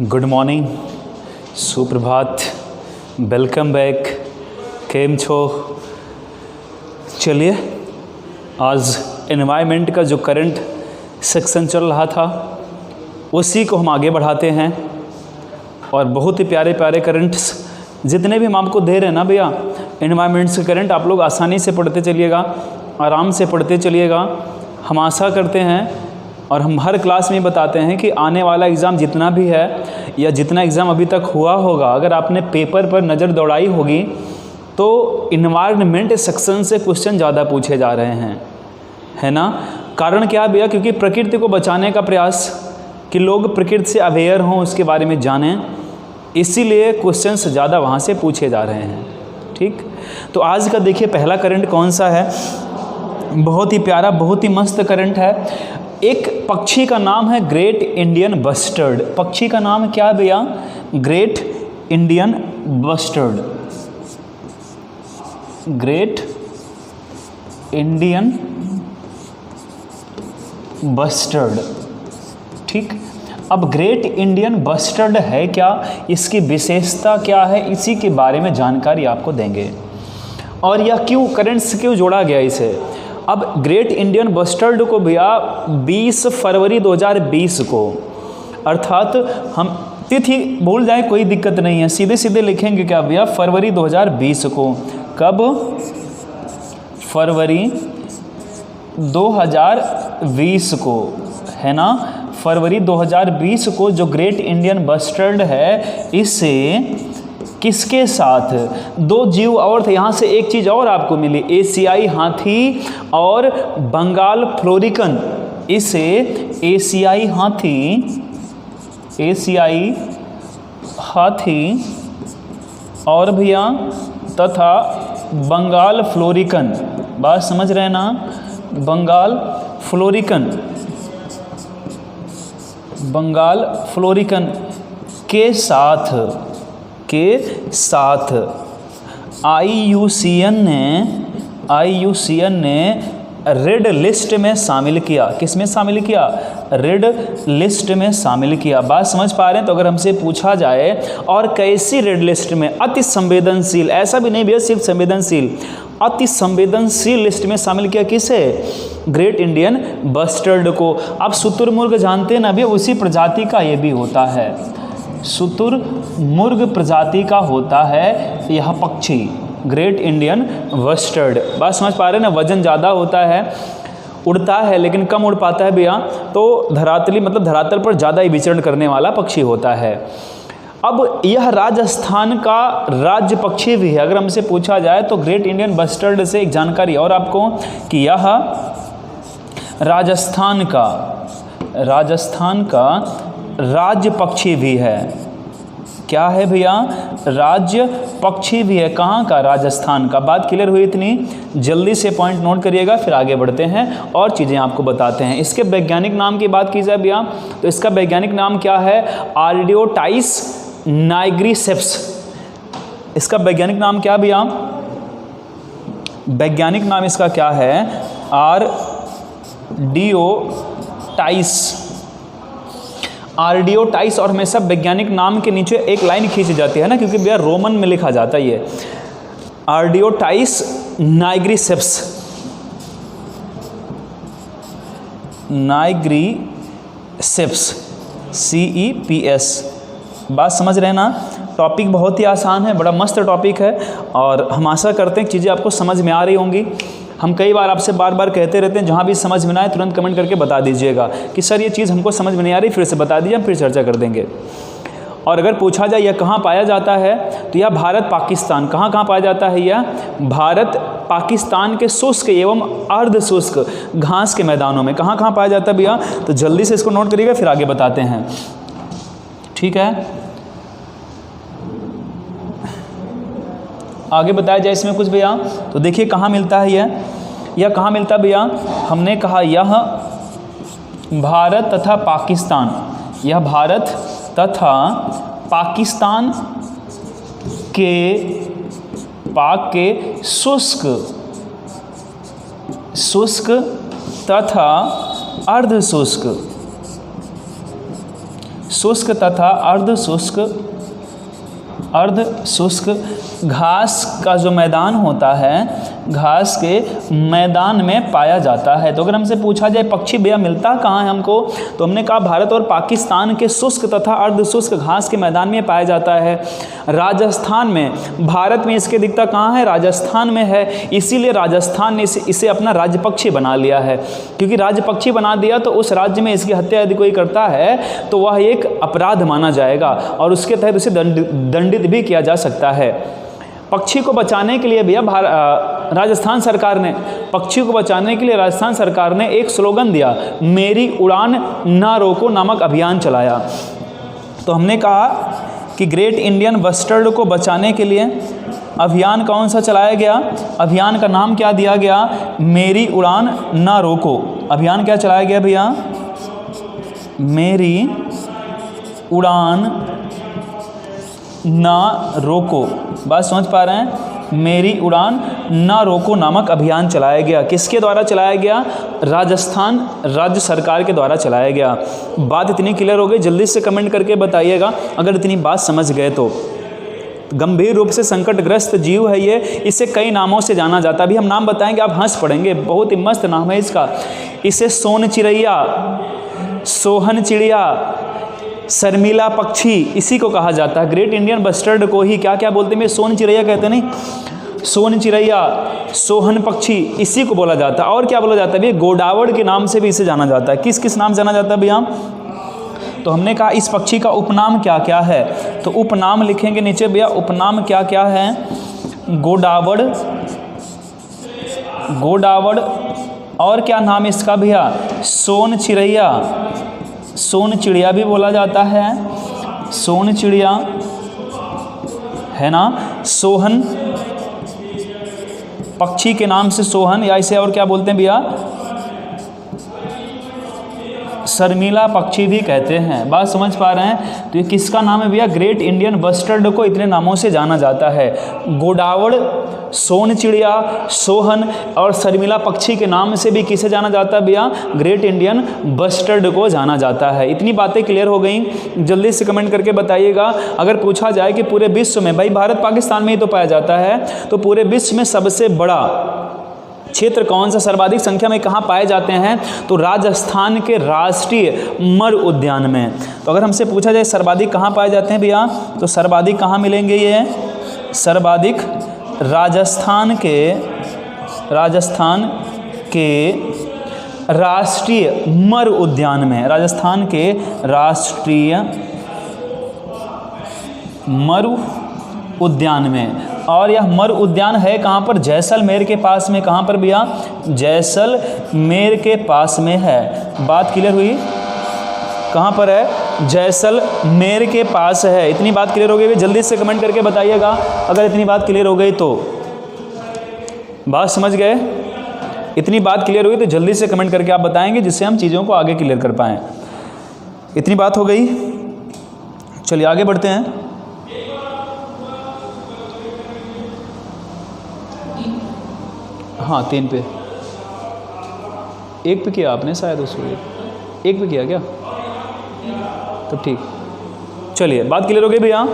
Good morning, सुप्रभात, welcome back, केम छो। चलिए आज एनवायरनमेंट का जो करंट सेक्शन चल रहा था उसी को हम आगे बढ़ाते हैं। और बहुत ही प्यारे प्यारे करंट्स जितने भी हम आपको दे रहे हैं ना भैया, एनवायरनमेंट्स के करंट आप लोग आसानी से पढ़ते चलिएगा, आराम से पढ़ते चलिएगा। हम आशा करते हैं और हम हर क्लास में बताते हैं कि आने वाला एग्ज़ाम जितना भी है या जितना एग्ज़ाम अभी तक हुआ होगा, अगर आपने पेपर पर नज़र दौड़ाई होगी तो इन्वायरमेंट सेक्शन से क्वेश्चन ज़्यादा पूछे जा रहे हैं, है ना। कारण क्या भैया? क्योंकि प्रकृति को बचाने का प्रयास, कि लोग प्रकृति से अवेयर हों, उसके बारे में जानें, इसीलिए क्वेश्चंस ज़्यादा वहाँ से पूछे जा रहे हैं। ठीक, तो आज का देखिए पहला करंट कौन सा है। बहुत ही प्यारा, बहुत ही मस्त करंट है। एक पक्षी का नाम है ग्रेट इंडियन बस्टर्ड। पक्षी का नाम क्या है भैया? Great Indian bustard. Great Indian bustard. ठीक, अब ग्रेट इंडियन बस्टर्ड है क्या, इसकी विशेषता क्या है, इसी के बारे में जानकारी आपको देंगे। और यह क्यों करंट से क्यों जोड़ा गया इसे। अब ग्रेट इंडियन बस्टर्ड को भैया 20 फरवरी 2020 को, अर्थात हम तिथि भूल जाए कोई दिक्कत नहीं है, सीधे सीधे लिखेंगे क्या भैया, फरवरी 2020 को। कब? फरवरी 2020 को, है ना। फरवरी 2020 को जो ग्रेट इंडियन बस्टर्ड है, इसे किसके साथ, दो जीव और थे। यहाँ से एक चीज़ और आपको मिली, एशियाई हाथी और बंगाल फ्लोरिकन। इसे एशियाई हाथी और भैया तथा बंगाल फ्लोरिकन, बात समझ रहे हैं ना, बंगाल फ्लोरिकन के साथ IUCN ने रेड लिस्ट में शामिल किया। किस में शामिल किया? रेड लिस्ट में शामिल किया। बात समझ पा रहे हैं? तो अगर हमसे पूछा जाए और कैसी रेड लिस्ट में, अति संवेदनशील, ऐसा भी नहीं भैया सिर्फ संवेदनशील, अति संवेदनशील लिस्ट में शामिल किया। किसे? ग्रेट इंडियन बस्टर्ड को। आप शुतुरमुर्ग जानते हैं ना भैया, उसी प्रजाति का ये भी होता है, शुतुरमुर्ग प्रजाति का होता है यह पक्षी, ग्रेट इंडियन बस्टर्ड। बात समझ पा रहे हैं ना। वजन ज़्यादा होता है, उड़ता है लेकिन कम उड़ पाता है भैया, तो धरातली मतलब धरातल पर ज़्यादा ही विचरण करने वाला पक्षी होता है। अब यह राजस्थान का राज्य पक्षी भी है। अगर हमसे पूछा जाए तो ग्रेट इंडियन बस्टर्ड से एक जानकारी और आपको, कि यह राजस्थान का राज्य पक्षी भी है। क्या है भैया? राज्य पक्षी भी है। कहाँ का? राजस्थान का। बात क्लियर हुई इतनी? जल्दी से पॉइंट नोट करिएगा, फिर आगे बढ़ते हैं और चीज़ें आपको बताते हैं। इसके वैज्ञानिक नाम की बात की जाए भैया, तो इसका वैज्ञानिक नाम क्या है? आर्डियोटाइस नाइग्रिसेप्स। इसका वैज्ञानिक नाम क्या भैया? वैज्ञानिक नाम इसका क्या है? आर्डियोटाइस। और हमेशा वैज्ञानिक नाम के नीचे एक लाइन खींची जाती है ना, क्योंकि भैया रोमन में लिखा जाता है ये, आर्डियोटाइस नाइग्रिसेप्स। CEPS। बात समझ रहे हैं ना। टॉपिक बहुत ही आसान है, बड़ा मस्त टॉपिक है, और हम आशा करते हैं चीज़ें आपको समझ में आ रही होंगी। हम कई बार आपसे बार बार कहते रहते हैं, जहाँ भी समझ में ना आए तुरंत कमेंट करके बता दीजिएगा कि सर ये चीज़ हमको समझ में नहीं आ रही, फिर से बता दीजिए, हम फिर चर्चा कर देंगे। और अगर पूछा जाए यह कहाँ पाया जाता है, तो यह भारत पाकिस्तान, कहाँ पाया जाता है यह? भारत पाकिस्तान के शुष्क एवं अर्ध शुष्क घास के मैदानों में। कहाँ पाया जाता है भैया? तो जल्दी से इसको नोट करिएगा, फिर आगे बताते हैं। ठीक है, आगे बताया जाए इसमें कुछ भैया, तो देखिए कहाँ मिलता है यह कहाँ मिलता है भैया? हमने कहा यह भारत तथा पाकिस्तान, यह भारत तथा पाकिस्तान के पाक के शुष्क तथा अर्ध शुष्क शुष्क तथा अर्ध शुष्क घास का जो मैदान होता है, घास के मैदान में पाया जाता है। तो अगर हमसे पूछा जाए पक्षी भैया मिलता कहाँ है हमको, तो हमने कहा भारत और पाकिस्तान के शुष्क तथा अर्ध शुष्क घास के मैदान में पाया जाता है। राजस्थान में, भारत में इसके दिखता कहाँ है, राजस्थान में है। इसीलिए राजस्थान ने इसे अपना राज्य पक्षी बना लिया है, क्योंकि राज्य पक्षी बना दिया तो उस राज्य में इसकी हत्या यदि कोई करता है तो वह एक अपराध माना जाएगा और उसके तहत उसे दंडित भी किया जा सकता है। पक्षी को बचाने के लिए भैया राजस्थान सरकार ने, पक्षी को बचाने के लिए राजस्थान सरकार ने एक स्लोगन दिया, मेरी उड़ान ना रोको नामक अभियान चलाया। तो हमने कहा कि ग्रेट इंडियन बस्टर्ड को बचाने के लिए अभियान कौन सा चलाया गया, अभियान का नाम क्या दिया गया, मेरी उड़ान ना रोको। अभियान क्या चलाया गया भैया, मेरी उड़ान ना रोको। बात समझ पा रहे हैं, मेरी उड़ान ना रोको नामक अभियान चलाया गया। किसके द्वारा चलाया गया, राजस्थान राज्य सरकार के द्वारा चलाया गया। बात इतनी क्लियर हो गई, जल्दी से कमेंट करके बताइएगा अगर इतनी बात समझ गए तो। गंभीर रूप से संकटग्रस्त जीव है ये, इसे कई नामों से जाना जाता है। अभी हम नाम बताएंगे, आप हंस पड़ेंगे, बहुत ही मस्त नाम है इसका। इसे सोन चिड़ैया, सोहन चिड़िया, शर्मीला पक्षी इसी को कहा जाता है। ग्रेट इंडियन बस्टर्ड को ही क्या क्या बोलते हैं, सोन चिड़ैया कहते हैं, नहीं सोन चिड़ैया, सोहन पक्षी इसी को बोला जाता है। और क्या बोला जाता है भैया, गोडावड़ के नाम से भी इसे जाना जाता है। किस किस नाम जाना जाता है भैया, तो हमने कहा इस पक्षी का उपनाम क्या क्या है, तो उपनाम लिखेंगे नीचे भैया, उपनाम क्या क्या है, गोडावड़, गोडावड़, और क्या नाम इसका भैया, सोन चिड़ैया, सोन चिड़िया भी बोला जाता है, सोन चिड़िया है ना, सोहन पक्षी के नाम से सोहन, या इसे और क्या बोलते हैं भैया, शर्मीला पक्षी भी कहते हैं। बात समझ पा रहे हैं, तो ये किसका नाम है भैया, ग्रेट इंडियन बस्टर्ड को इतने नामों से जाना जाता है। गोडावड़, सोन चिड़िया, सोहन और शर्मिला पक्षी के नाम से भी किसे जाना जाता है भैया, ग्रेट इंडियन बस्टर्ड को जाना जाता है। इतनी बातें क्लियर हो गई, जल्दी से कमेंट करके बताइएगा। अगर पूछा जाए कि पूरे विश्व में, भाई भारत पाकिस्तान में ही तो पाया जाता है, तो पूरे विश्व में सबसे बड़ा क्षेत्र कौन सा, सर्वाधिक संख्या में कहाँ पाए जाते हैं, तो राजस्थान के राष्ट्रीय मर उद्यान में। तो अगर हमसे पूछा जाए सर्वाधिक कहाँ पाए जाते हैं भैया, तो सर्वाधिक कहाँ मिलेंगे, ये सर्वाधिक राजस्थान के राष्ट्रीय मर उद्यान में, राजस्थान के राष्ट्रीय मरु उद्यान में। और यह मर उद्यान है कहाँ पर, जैसलमेर के पास में। कहाँ पर भैया, जैसलमेर के पास में है। बात क्लियर हुई, कहाँ पर है, जैसलमेर के पास है। इतनी बात क्लियर हो गई, जल्दी से कमेंट करके बताइएगा अगर इतनी बात क्लियर हो गई तो। बात समझ गए, इतनी बात क्लियर हुई तो जल्दी से कमेंट करके आप बताएंगे, जिससे हम चीज़ों को आगे क्लियर कर पाएँ। इतनी बात हो गई, चलिए आगे बढ़ते हैं। हाँ 3 पे, 1 पे किया आपने शायद, उसको 1 पे किया क्या, तो ठीक। चलिए बात क्लियर हो गई भैया,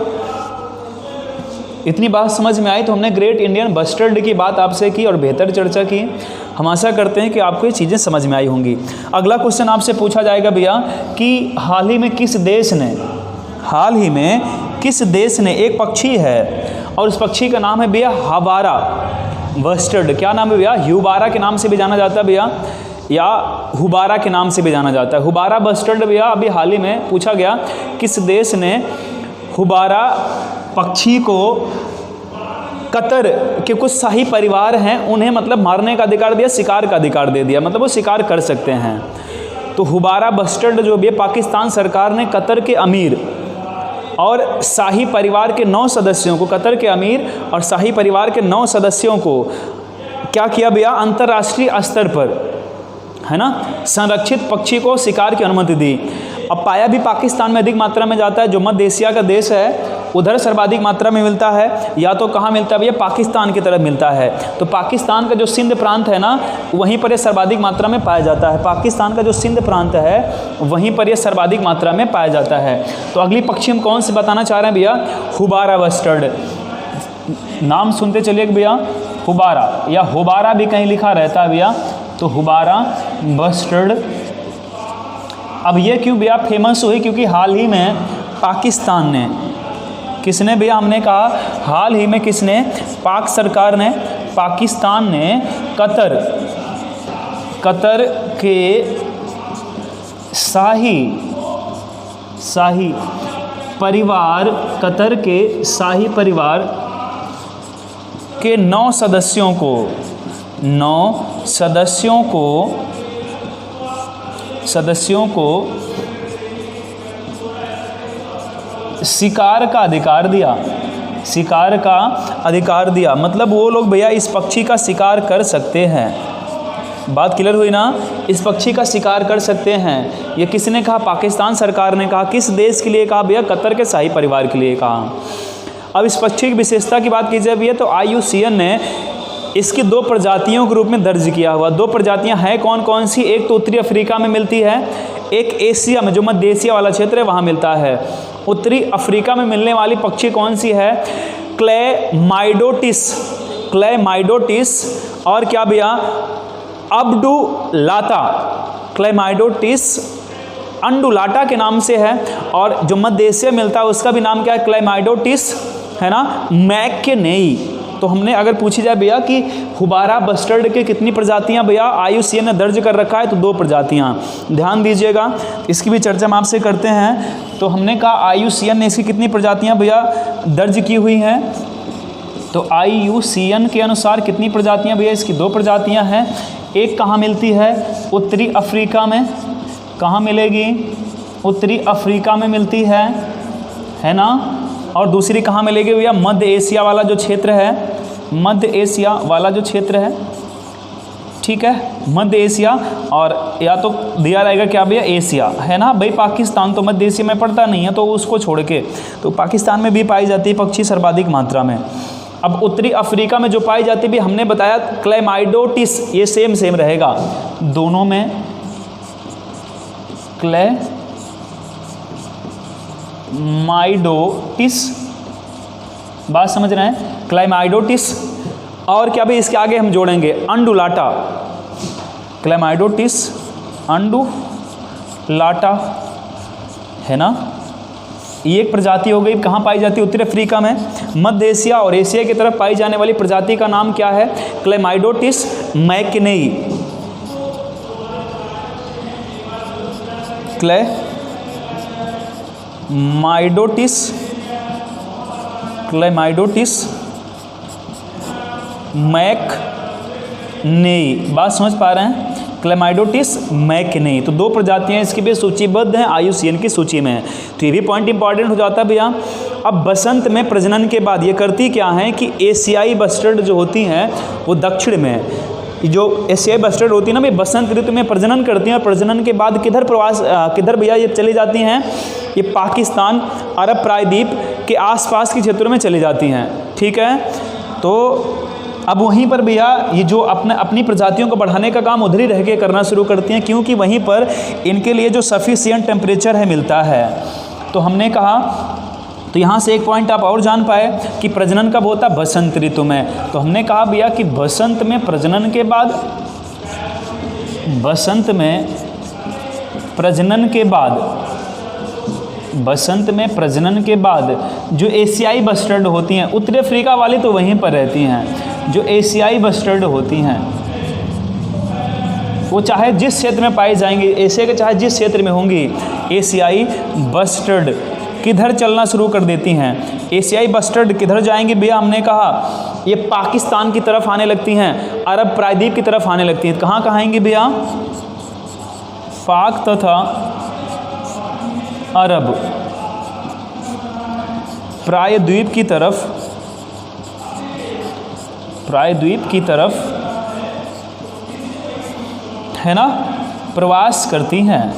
इतनी बात समझ में आई तो हमने ग्रेट इंडियन बस्टर्ड की बात आपसे की और बेहतर चर्चा की। हम आशा करते हैं कि आपको ये चीज़ें समझ में आई होंगी। अगला क्वेश्चन आपसे पूछा जाएगा भैया कि हाल ही में किस देश ने एक पक्षी है और उस पक्षी का नाम है भैया हवारा बस्टर्ड। क्या नाम है भैया, ह्यूबारा के नाम से भी जाना जाता है भैया, या हुबारा के नाम से भी जाना जाता है। हुबारा बस्टर्ड भैया अभी हाल ही में पूछा गया, किस देश ने हुबारा पक्षी को, कतर के कुछ शाही परिवार हैं उन्हें मतलब मारने का अधिकार दिया, शिकार का अधिकार दे दिया, मतलब वो शिकार कर सकते हैं। तो हुबारा बस्टर्ड जो भी पाकिस्तान सरकार ने कतर के अमीर और शाही परिवार के 9 सदस्यों को, कतर के अमीर और शाही परिवार के 9 सदस्यों को क्या किया भैया, अंतर्राष्ट्रीय स्तर पर, है ना, संरक्षित पक्षी को शिकार की अनुमति दी। अब पाया भी पाकिस्तान में अधिक मात्रा में जाता है, जो मध्य एशिया का देश है उधर सर्वाधिक मात्रा में मिलता है, या तो कहाँ मिलता है भैया, पाकिस्तान की तरफ मिलता है। तो पाकिस्तान का जो सिंध प्रांत है ना, वहीं पर ये सर्वाधिक मात्रा में पाया जाता है। पाकिस्तान का जो सिंध प्रांत है वहीं पर ये सर्वाधिक मात्रा में पाया जाता है। तो अगली पक्षी हम कौन से बताना चाह रहे हैं भैया, हुबारा बस्टर्ड। नाम सुनते चलिए भैया, हुबारा या हुबारा भी कहीं लिखा रहता है भैया, तो हुबारा बस्टर्ड। अब ये क्यों भैया फेमस हुई, क्योंकि हाल ही में पाकिस्तान ने, किसने भैया, हमने कहा हाल ही में किसने, पाक सरकार ने, पाकिस्तान ने कतर के शाही परिवार, कतर के शाही परिवार के 9 सदस्यों को शिकार का अधिकार दिया। मतलब वो लोग भैया इस पक्षी का शिकार कर सकते हैं। बात क्लियर हुई ना, इस पक्षी का शिकार कर सकते हैं। ये किसने कहा, पाकिस्तान सरकार ने कहा। किस देश के लिए कहा भैया, कतर के शाही परिवार के लिए कहा। अब इस पक्षी की विशेषता की बात की जाए भैया, तो IUCN ने इसकी 2 प्रजातियों के रूप में दर्ज किया हुआ। 2 प्रजातियां हैं कौन कौन सी, एक तो उत्तरी अफ्रीका में मिलती है, एक एशिया में, जो मध्य एशिया वाला क्षेत्र है वहाँ मिलता है। उत्तरी अफ्रीका में मिलने वाली पक्षी कौन सी है, क्लेमाइडोटिस और क्या भैया, अब्डुलाटा। क्लेमाइडोटिस अंडुलाटा के नाम से है, और जो मध्य एशिया मिलता है उसका भी नाम क्या है, क्लेमाइडोटिस, है ना, मैकनेई। तो हमने अगर पूछी जाए भैया कि हुबारा बस्टर्ड के कितनी प्रजातियां भैया IUCN ने दर्ज कर रखा है, तो 2 प्रजातियां। ध्यान दीजिएगा, इसकी भी चर्चा हम आपसे करते हैं। तो हमने कहा IUCN ने इसकी कितनी प्रजातियां भैया दर्ज की हुई हैं, तो IUCN के अनुसार कितनी प्रजातियां भैया, इसकी 2 प्रजातियां हैं। एक कहाँ मिलती है, उत्तरी अफ्रीका में। कहाँ मिलेगी, उत्तरी अफ्रीका में मिलती है ना, और दूसरी कहाँ मिलेगी भैया, मध्य एशिया वाला जो क्षेत्र है, मध्य एशिया वाला जो क्षेत्र है, ठीक है, मध्य एशिया, और या तो दिया रहेगा क्या भैया, एशिया, है ना भाई। पाकिस्तान तो मध्य एशिया में पड़ता नहीं है, तो उसको छोड़ के तो पाकिस्तान में भी पाई जाती है पक्षी सर्वाधिक मात्रा में। अब उत्तरी अफ्रीका में जो पाई जाती है, हमने बताया क्लेमाइडोटिस, ये सेम रहेगा दोनों में, क्लेमाइडोटिस, बात समझ रहे हैं, क्लेमाइडोटिस। और क्या भाई इसके आगे हम जोड़ेंगे अंडुलाटा, क्लेमाइडोटिस अंडुलाटा, है ना। ये एक प्रजाति हो गई, कहाँ पाई जाती है, उत्तरी अफ्रीका में। मध्य एशिया और एशिया की तरफ पाई जाने वाली प्रजाति का नाम क्या है, क्लेमाइडोटिस मैकनेई, क्लेमाइडोटिस मैकनेई। बात समझ पा रहे हैं, क्लेमाइडोटिस मैकनेई। तो 2 प्रजातियां इसकी भी सूचीबद्ध हैं IUCN की सूची में। तो ये भी पॉइंट इंपॉर्टेंट हो जाता है भैया। अब बसंत में प्रजनन के बाद ये करती क्या है कि एशियाई बस्टर्ड जो होती हैं वो दक्षिण में, जो एशियाई बस्टर्ड होती है ना, वे बसंत ऋतु में प्रजनन करती हैं, और प्रजनन के बाद किधर भैया ये चली जाती हैं, ये पाकिस्तान, अरब प्रायद्वीप के आसपास के क्षेत्रों में चली जाती हैं, ठीक है। तो अब वहीं पर भैया ये जो अपनी प्रजातियों को बढ़ाने का काम उधर ही रह के करना शुरू करती हैं, क्योंकि वहीं पर इनके लिए जो सफिशिएंट टेम्परेचर है मिलता है। तो हमने कहा, तो यहाँ से एक पॉइंट आप और जान पाए कि प्रजनन कब होता है, बसंत ऋतु में। तो हमने कहा भैया कि बसंत में प्रजनन के बाद, बसंत में प्रजनन के बाद जो एशियाई बस्टर्ड होती हैं, उत्तरी अफ्रीका वाली तो वहीं पर रहती हैं, जो एशियाई बस्टर्ड होती हैं वो चाहे जिस क्षेत्र में पाई जाएंगी, एशिया के चाहे जिस क्षेत्र में होंगी, एशियाई बस्टर्ड किधर चलना शुरू कर देती हैं। एशियाई बस्टर्ड किधर जाएंगी भैया, हमने कहा ये पाकिस्तान की तरफ आने लगती हैं, अरब प्रायद्वीप की तरफ आने लगती हैं। कहाँ आएंगी भैया, पाक तथा अरब प्रायद्वीप की तरफ, है ना, प्रवास करती हैं,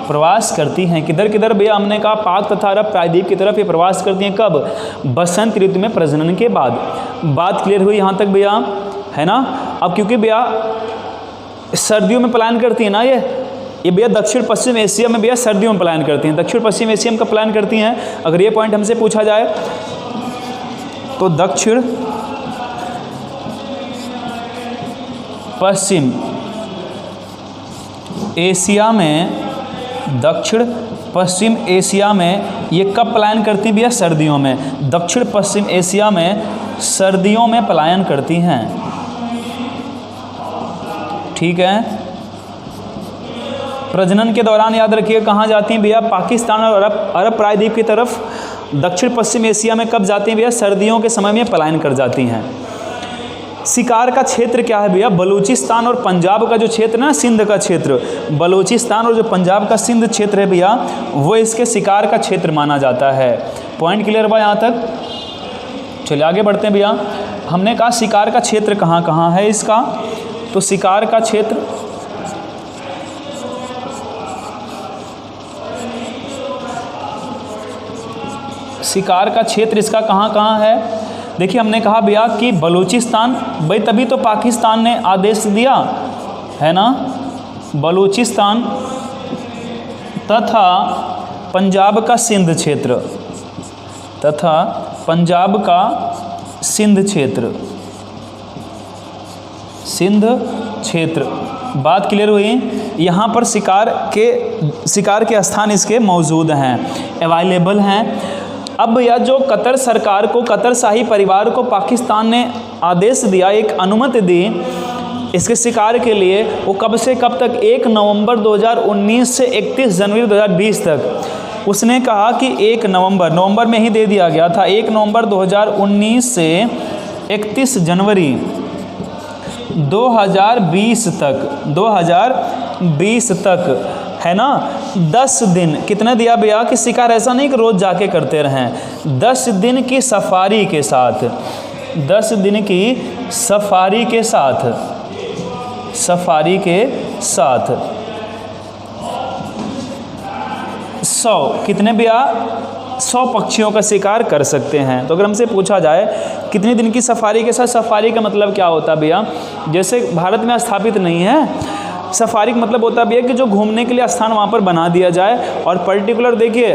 प्रवास करती हैं। किधर किधर भैया? हमने कहा पाक तथा अरब प्रायद्वीप की तरफ ये प्रवास करती हैं। कब? बसंत ऋतु में प्रजनन के बाद। बात क्लियर हुई यहाँ तक भैया, है ना? अब क्योंकि भैया सर्दियों में पलायन करती है ना ये भैया दक्षिण पश्चिम एशिया में भैया सर्दियों में पलायन करती हैं। दक्षिण पश्चिम एशिया में कब पलायन करती हैं? अगर ये पॉइंट हमसे पूछा जाए तो दक्षिण पश्चिम एशिया में, दक्षिण पश्चिम एशिया में ये कब पलायन करती हैं भैया? सर्दियों में। दक्षिण पश्चिम एशिया में सर्दियों में पलायन करती हैं। ठीक है। प्रजनन के दौरान याद रखिए कहाँ जाती हैं भैया? पाकिस्तान और अरब प्रायद्वीप की तरफ। दक्षिण पश्चिम एशिया में कब जाती हैं भैया? सर्दियों के समय में पलायन कर जाती हैं। शिकार का क्षेत्र क्या है भैया? बलूचिस्तान और पंजाब का जो क्षेत्र ना, सिंध का क्षेत्र, बलूचिस्तान और जो पंजाब का सिंध क्षेत्र है भैया, वो इसके शिकार का क्षेत्र माना जाता है। पॉइंट क्लियर हुआ यहाँ तक? चलिए आगे बढ़ते हैं भैया। हमने कहा शिकार का क्षेत्र कहाँ कहाँ है इसका, तो शिकार का क्षेत्र इसका कहाँ कहाँ है? देखिए हमने कहा भैया कि बलूचिस्तान, भाई तभी तो पाकिस्तान ने आदेश दिया है ना, बलूचिस्तान तथा पंजाब का सिंध क्षेत्र, तथा पंजाब का सिंध क्षेत्र, सिंध क्षेत्र। बात क्लियर हुई? यहाँ पर शिकार के स्थान इसके मौजूद हैं, अवेलेबल हैं। अब भैया जो कतर सरकार को, कतर शाही परिवार को पाकिस्तान ने आदेश दिया, एक अनुमति दी इसके शिकार के लिए, वो कब से कब तक? 1 नवंबर 2019 से 31 जनवरी 2020 तक। उसने कहा कि 1 नवंबर में ही दे दिया गया था, 1 नवंबर 2019 से 31 जनवरी 2020 तक, है ना, 10 दिन। कितने दिया भैया? कि शिकार ऐसा नहीं कि रोज़ जाके करते रहें, 10 दिन की सफारी के साथ, 10 दिन की सफारी के साथ, 100 कितने भैया? 100 पक्षियों का शिकार कर सकते हैं। तो अगर हमसे पूछा जाए कितने दिन की सफारी के साथ, सफारी का मतलब क्या होता है भैया? जैसे भारत में स्थापित नहीं है, सफारी का मतलब होता भी है कि जो घूमने के लिए स्थान वहाँ पर बना दिया जाए और पर्टिकुलर देखिए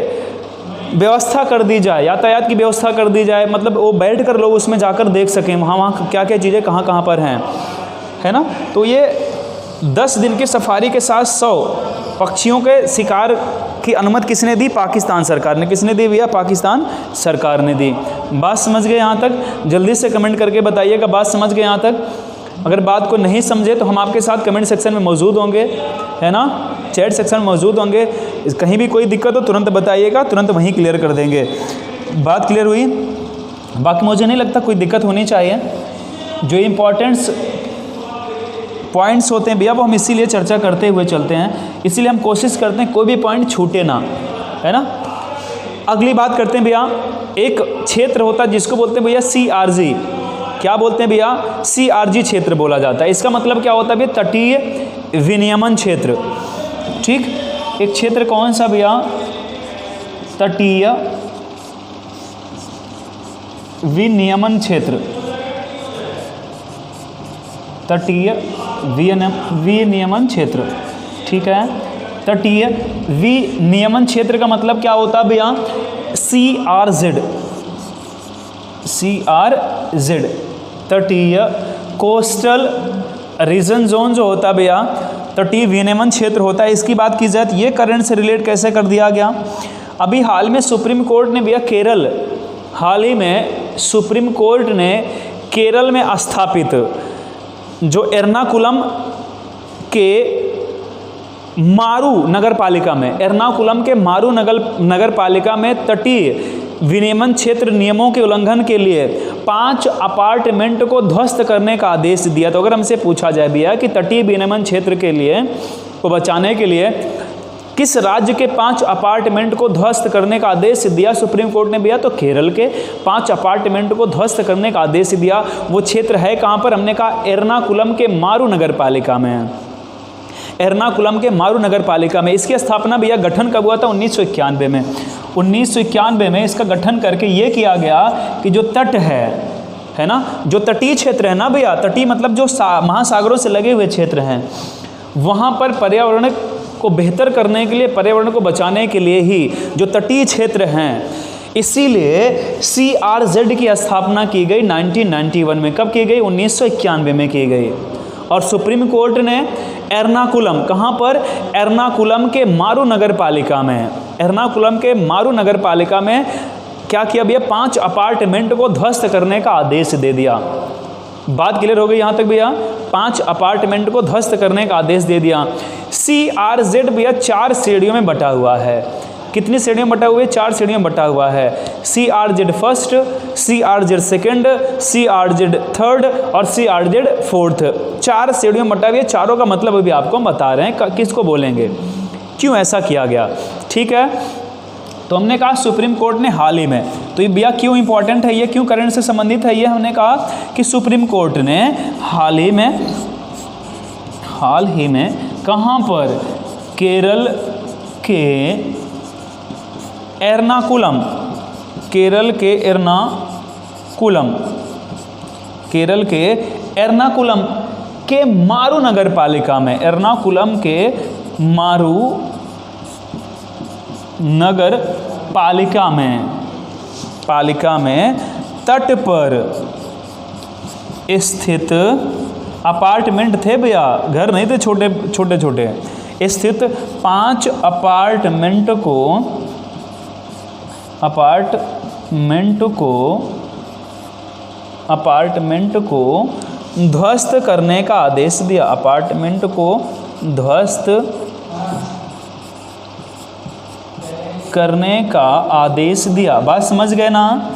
व्यवस्था कर दी जाए, यातायात की व्यवस्था कर दी जाए, मतलब वो बैठ कर लोग उसमें जाकर देख सकें वहाँ क्या क्या चीज़ें कहाँ कहाँ पर हैं, है ना। तो ये 10 दिन की सफारी के साथ 100 पक्षियों के शिकार की अनुमति किसने दी? पाकिस्तान सरकार ने। किसने दी भैया? पाकिस्तान सरकार ने दी। बात समझ गए यहाँ तक? जल्दी से कमेंट करके बताइएगा बात समझ गए यहाँ तक। अगर बात को नहीं समझे तो हम आपके साथ कमेंट सेक्शन में मौजूद होंगे, है ना, चैट सेक्शन में मौजूद होंगे। कहीं भी कोई दिक्कत हो तुरंत बताइएगा, तुरंत वहीं क्लियर कर देंगे। बात क्लियर हुई? बाकी मुझे नहीं लगता कोई दिक्कत होनी चाहिए। जो इम्पोर्टेंट्स पॉइंट्स होते हैं भैया वो हम इसीलिए चर्चा करते हुए चलते हैं, इसीलिए हम कोशिश करते हैं कोई भी पॉइंट छूटे ना, है ना। अगली बात करते हैं भैया, एक क्षेत्र होता है जिसको बोलते हैं भैया CRG। क्या बोलते हैं भैया? CRG क्षेत्र बोला जाता है। इसका मतलब क्या होता है भैया? तटीय विनियमन क्षेत्र। ठीक, एक क्षेत्र कौन सा भैया? तटीय विनियमन क्षेत्र, तटीय विनियमन क्षेत्र। ठीक है, तटीय विनियमन क्षेत्र का मतलब क्या होता है भैया? CRZ, तटीय कोस्टल रीजन जोन जो होता है भैया, तटीय विनियमन क्षेत्र होता है। इसकी बात की जाए तो ये करंट से रिलेट कैसे कर दिया गया? अभी हाल में सुप्रीम कोर्ट ने भैया हाल ही में सुप्रीम कोर्ट ने केरल में स्थापित जो एर्नाकुलम के मारू नगर पालिका में, एर्नाकुलम के मारू नगर पालिका में तटीय विनियमन क्षेत्र नियमों के उल्लंघन के लिए 5 अपार्टमेंट को ध्वस्त करने का आदेश दिया। तो अगर हमसे पूछा जाए भैया कि तटीय विनियमन क्षेत्र के लिए को बचाने के लिए किस राज्य के 5 अपार्टमेंट को ध्वस्त करने का आदेश दिया सुप्रीम कोर्ट ने भैया? तो केरल के 5 अपार्टमेंट को ध्वस्त करने का आदेश दिया। वो क्षेत्र है कहाँ पर? हमने कहा एर्नाकुलम के मारू नगर पालिका में। एर्नाकुलम के मारू नगर पालिका में। इसकी स्थापना भैया गठन कब हुआ था? 1991 में। 1991 में इसका गठन करके ये किया गया कि जो तट है ना, जो तटीय क्षेत्र है ना भैया, तटीय मतलब जो महासागरों से लगे हुए क्षेत्र हैं, वहाँ पर पर्यावरण को बेहतर करने के लिए, पर्यावरण को बचाने के लिए ही जो तटीय क्षेत्र हैं, इसीलिए CRZ की स्थापना की गई 1991 में। कब की गई? 1991 में की गई। और सुप्रीम कोर्ट ने एर्नाकुलम, कहाँ पर? एर्नाकुलम के मारू नगर पालिका में, एर्नाकुलम के मारू नगर पालिका में क्या किया भैया? 5 अपार्टमेंट को ध्वस्त करने का आदेश दे दिया। बात क्लियर हो गई यहाँ तक भैया? 5 अपार्टमेंट को ध्वस्त करने का आदेश दे दिया। CRZ भैया 4 श्रेणियों में बटा हुआ है। कितनी श्रेणियों में बटा हुआ है? 4 श्रेणियों में बटा हुआ है। CRZ first, CRZ second, CRZ third और CRZ फोर्थ। 4 श्रेणियों में बटा हुआ है। चारों का मतलब अभी आपको हम बता रहे हैं किसको बोलेंगे, क्यों ऐसा किया गया। ठीक है, तो हमने कहा सुप्रीम कोर्ट ने हाल ही में, तो ये भैया क्यों इंपॉर्टेंट है, ये क्यों करंट से संबंधित है, ये हमने कहा कि सुप्रीम कोर्ट ने हाल ही में कहाँ पर? केरल के एर्नाकुलम, केरल के एर्नाकुलम के मारू नगर पालिका में, एर्नाकुलम के मारू नगर पालिका में तट पर स्थित अपार्टमेंट थे भैया, घर नहीं थे छोटे छोटे, स्थित 5 अपार्टमेंट को ध्वस्त करने का आदेश दिया। अपार्टमेंट को ध्वस्त करने का आदेश दिया। बात समझ गए ना?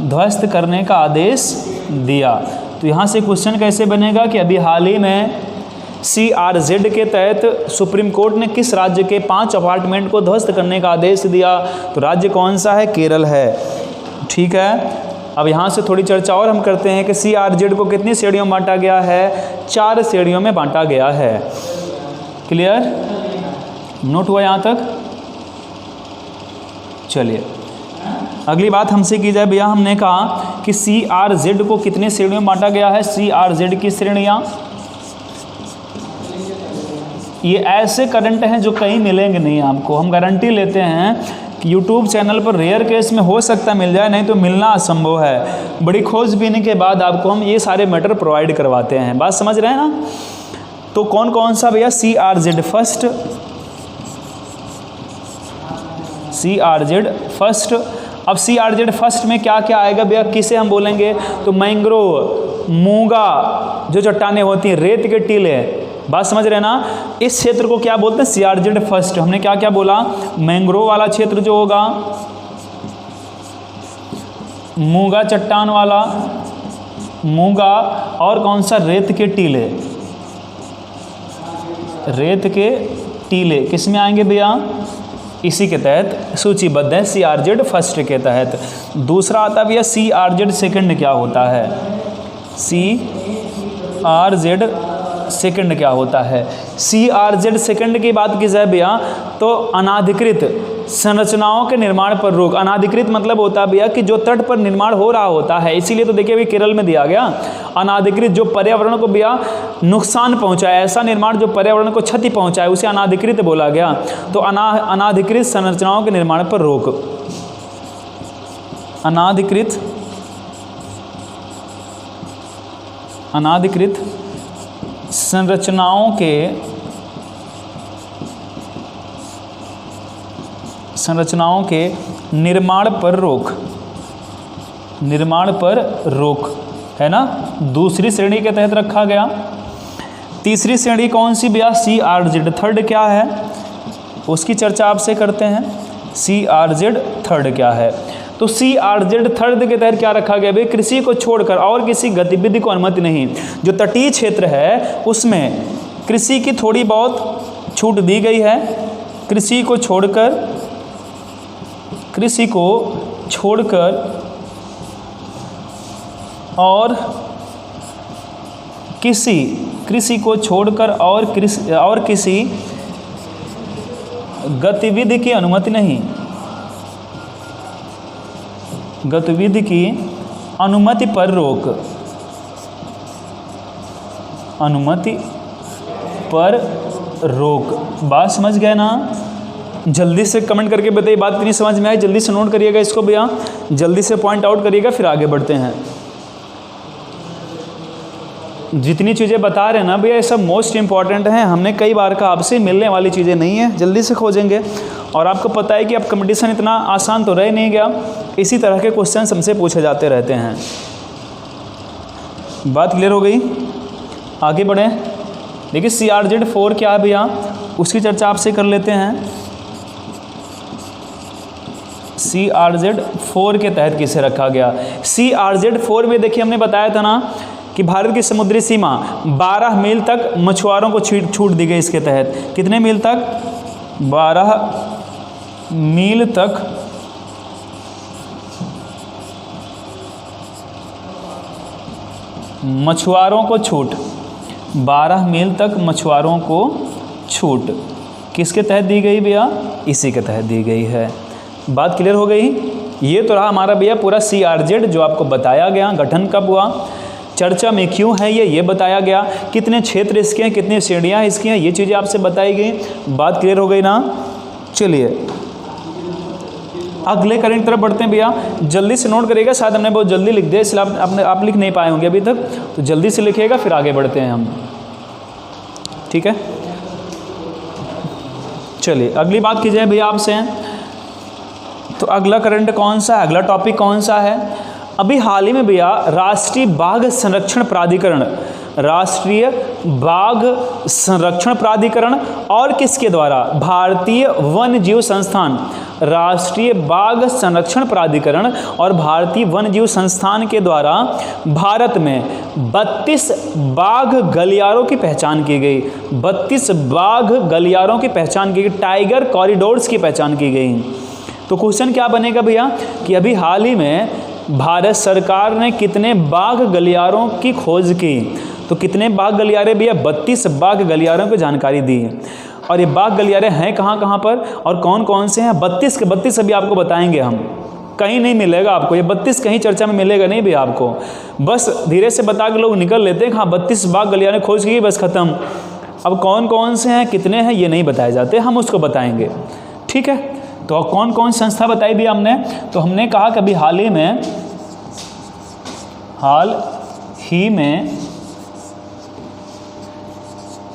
ध्वस्त करने का आदेश दिया। तो यहाँ से क्वेश्चन कैसे बनेगा कि अभी हाल ही में CRZ के तहत सुप्रीम कोर्ट ने किस राज्य के 5 अपार्टमेंट को ध्वस्त करने का आदेश दिया? तो राज्य कौन सा है? केरल है। ठीक है, अब यहाँ से थोड़ी चर्चा और हम करते हैं कि CRZ को कितनी श्रेणियों में बांटा गया है? 4 श्रेणियों में बांटा गया है। क्लियर? नोट हुआ यहाँ तक? चलिए अगली बात हमसे की जाए भैया। हमने कहा कि CRZ को कितने श्रेणियों में बांटा गया है? CRZ की श्रेणियाँ, ये ऐसे करंट हैं जो कहीं मिलेंगे नहीं आपको। हम गारंटी लेते हैं कि यूट्यूब चैनल पर रेयर केस में हो सकता मिल जाए, नहीं तो मिलना असंभव है। बड़ी खोजबीन के बाद आपको हम ये सारे मैटर प्रोवाइड करवाते हैं। बात समझ रहे हैं ना? तो कौन कौन सा भैया? CRZ first, CRZ first. अब CRZ फर्स्ट में क्या क्या आएगा भैया? किसे हम बोलेंगे? तो मैंग्रोव, मूंगा, जो चट्टानें होती हैं, रेत के टीले। बात समझ रहे हैं ना? इस क्षेत्र को क्या बोलते हैं? CRZ first. हमने क्या क्या बोला? मैंग्रोव वाला क्षेत्र जो होगा, मूंगा चट्टान वाला, मूंगा, और कौन सा? रेत के टीले। रेत के टीले किस में आएंगे भैया? इसी के तहत सूचीबद्ध है CRZ फर्स्ट के तहत। दूसरा आता भैया CRZ सेकंड। क्या होता है? CRZ सेकंड क्या होता है? CRZ सेकंड की बात की जाए भैया तो अनाधिकृत संरचनाओं के निर्माण पर रोक। अनाधिकृत मतलब होता है भैया कि जो तट पर निर्माण हो रहा होता है, इसीलिए तो देखिए अभी केरल में दिया गया अनाधिकृत, जो पर्यावरण को भैया नुकसान पहुंचाए, ऐसा निर्माण जो पर्यावरण को क्षति पहुंचाए, उसे अनाधिकृत बोला गया। तो अनाधिकृत संरचनाओं के निर्माण पर रोक। अनाधिकृत संरचनाओं के निर्माण पर रोक है ना, दूसरी श्रेणी के तहत रखा गया। तीसरी श्रेणी कौन सी भैया? CRZ थर्ड क्या है, उसकी चर्चा आपसे करते हैं। CRZ थर्ड क्या है? तो CRZ थर्ड के तहत क्या रखा गया भाई? कृषि को छोड़कर और किसी गतिविधि को अनुमति नहीं। जो तटीय क्षेत्र है उसमें कृषि की थोड़ी बहुत छूट दी गई है। कृषि को छोड़कर और कृषि को छोड़कर और किसी गतिविधि की अनुमति नहीं, गतिविधि की अनुमति पर रोक, अनुमति पर रोक। बात समझ गए ना? जल्दी से कमेंट करके बताइए बात कितनी समझ में आई। जल्दी से नोट करिएगा इसको भैया, जल्दी से पॉइंट आउट करिएगा, फिर आगे बढ़ते हैं। जितनी चीज़ें बता रहे हैं ना भैया ये सब मोस्ट इंपॉर्टेंट हैं। हमने कई बार कहा आपसे मिलने वाली चीज़ें नहीं है, जल्दी से खोजेंगे। और आपको पता है कि अब कंपटीशन इतना आसान तो रह नहीं गया, इसी तरह के क्वेश्चन हमसे पूछे जाते रहते हैं। बात क्लियर हो गई? आगे बढ़ें। देखिए CRZ-4 क्या है भैया, उसकी चर्चा आपसे कर लेते हैं। CRZ-4 के तहत किसे रखा गया? CRZ-4 में देखिए हमने बताया था ना कि भारत की समुद्री सीमा 12 मील तक मछुआरों को छूट दी गई। इसके तहत कितने मील तक? 12 मील तक मछुआरों को छूट, 12 मील तक मछुआरों को छूट किसके तहत दी गई भैया? इसी के तहत दी गई है। बात क्लियर हो गई? ये तो रहा हमारा भैया पूरा CRZ जो आपको बताया गया। गठन कब हुआ, चर्चा में क्यों है ये बताया गया, कितने क्षेत्र इसके हैं, कितनी श्रेणियाँ इसकी हैं, ये चीज़ें आपसे बताई गई। बात क्लियर हो गई ना? चलिए अगले करंट तरफ बढ़ते हैं भैया। जल्दी से नोट करिएगा, शायद हमने बहुत जल्दी लिख दिया इसलिए आप लिख नहीं पाए होंगे अभी तक, तो जल्दी से लिखिएगा फिर आगे बढ़ते हैं हम। ठीक है, चलिए अगली बात की जाए भैया आपसे। तो अगला करंट कौन सा है, अगला टॉपिक कौन सा है? अभी हाल ही में भैया राष्ट्रीय बाघ संरक्षण प्राधिकरण, राष्ट्रीय बाघ संरक्षण प्राधिकरण और किसके द्वारा? भारतीय वन्य जीव संस्थान, राष्ट्रीय बाघ संरक्षण प्राधिकरण और भारतीय वन्य जीव संस्थान के द्वारा भारत में 32 बाघ गलियारों की पहचान की गई। 32 बाघ गलियारों की पहचान की गई, टाइगर कॉरिडोर्स की पहचान की गई। तो क्वेश्चन क्या बनेगा भैया कि अभी हाल ही में भारत सरकार ने कितने बाघ गलियारों की खोज की? तो कितने बाघ गलियारे भैया? 32 बाघ गलियारों की जानकारी दी। और ये बाघ गलियारे हैं कहाँ कहाँ पर और कौन कौन से हैं? 32 के 32 अभी आपको बताएंगे हम, कहीं नहीं मिलेगा आपको ये 32, कहीं चर्चा में मिलेगा नहीं भैया आपको। बस धीरे से बता के लोग निकल लेते हैं, हाँ 32 बाघ गलियारे खोज की, बस खत्म। अब कौन कौन से हैं, कितने हैं, ये नहीं बताए जाते, हम उसको बताएंगे। ठीक है, तो कौन कौन संस्था बताई भी हमने? तो हमने कहा कि अभी हाल ही में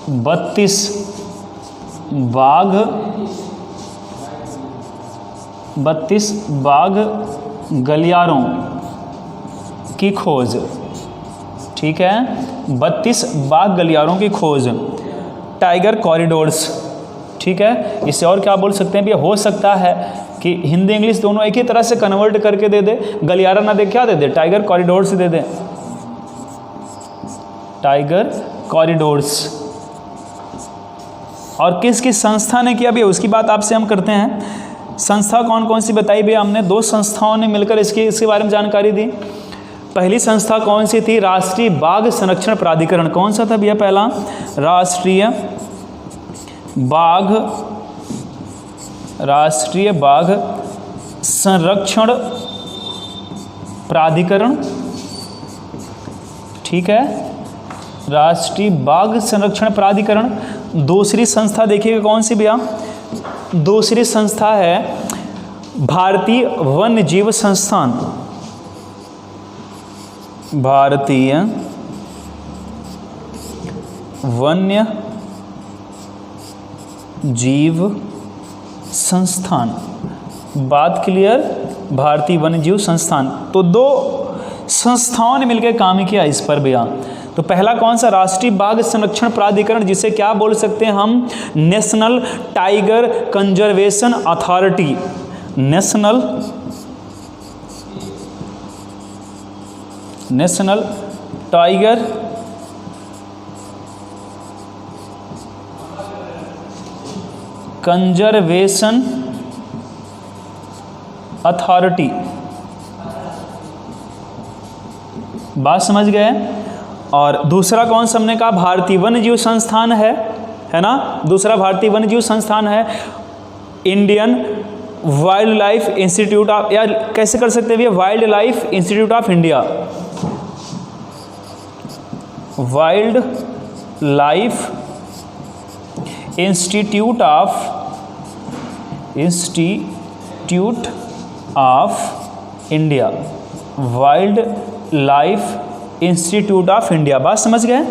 32 बाघ गलियारों की खोज। ठीक है, 32 बाघ गलियारों की खोज, टाइगर कॉरिडोर्स। ठीक है, इसे और क्या बोल सकते हैं भैया? हो सकता है कि हिंदी इंग्लिश दोनों एक ही तरह से कन्वर्ट करके दे दे, गलियारा ना दे, क्या दे दे? टाइगर कॉरिडोर्स दे दे, टाइगर कॉरिडोर्स। और किस किस संस्था ने किया भैया उसकी बात आपसे हम करते हैं। संस्था कौन कौन सी बताई भैया हमने? 2 संस्थाओं ने मिलकर इसके बारे में जानकारी दी। पहली संस्था कौन सी थी? राष्ट्रीय बाघ संरक्षण प्राधिकरण। कौन सा था भैया पहला? राष्ट्रीय बाघ संरक्षण प्राधिकरण। ठीक है, राष्ट्रीय बाघ संरक्षण प्राधिकरण। दूसरी संस्था देखिएगा कौन सी भैया? दूसरी संस्था है भारतीय वन्य जीव संस्थान, भारतीय वन्य जीव संस्थान। बात क्लियर? भारतीय वन्य जीव संस्थान। तो 2 संस्थाओं ने मिलकर काम किया इस पर भैया। तो पहला कौन सा? राष्ट्रीय बाघ संरक्षण प्राधिकरण, जिसे क्या बोल सकते हैं हम? National tiger conservation authority. National tiger conservation authority. बात समझ गए? और दूसरा कौन सा हमने कहा, भारतीय वन्यजीव संस्थान है ना, दूसरा भारतीय वन्यजीव संस्थान है। Indian wild life institute of, या कैसे कर सकते हैं भैया, wild life institute of India, wild life institute of India, wild life institute of India. बात समझ गए?